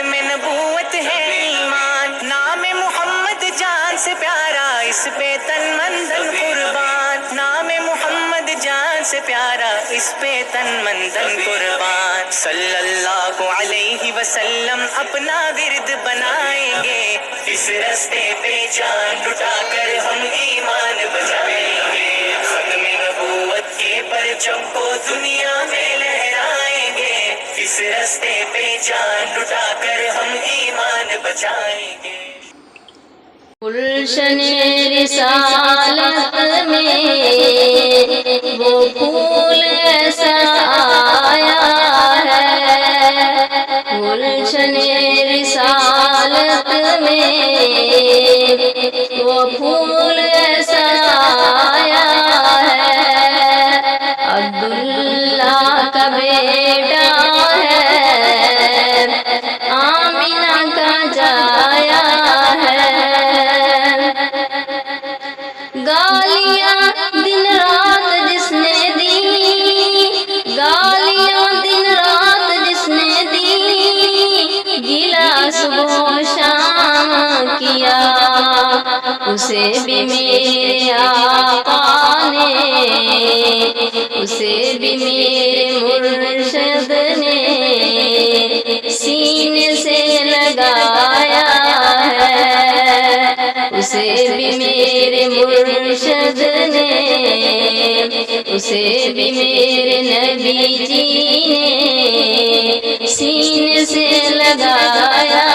ختم نبوت ہے ایمان، نام محمد جان سے پیارا، اس پہ تن من دھن قربان، نام محمد جان سے پیارا، اس پہ تن من دھن قربان۔ صلی اللہ علیہ وسلم اپنا ورد بنائیں گے، اس راستے پہ جان لٹا کر ہم ایمان بچائیں گے، ختم نبوت کے پرچم کو دنیا میں لہرائیں گے، اس راستے پہ جان لٹا کر ہم ایمان بچائیں گے۔ گلشن رسالت میں وہ پھول ایسا آیا ہے، گلشن رسالت میں وہ پھول ایسا آیا ہے، عبداللہ کا بیٹا ہے، آمینہ کا جایا ہے، گالیاں دن رات جس نے دی، گالیاں دن رات جس نے دی، گلا صبح و شام کیا، اسے بھی میرے آقا نے، اسے بھی میرے مرشد نے سینے سے لگایا ہے، اسے بھی میرے مرشد نے، اسے بھی میرے نبی جی نے سینے سے لگایا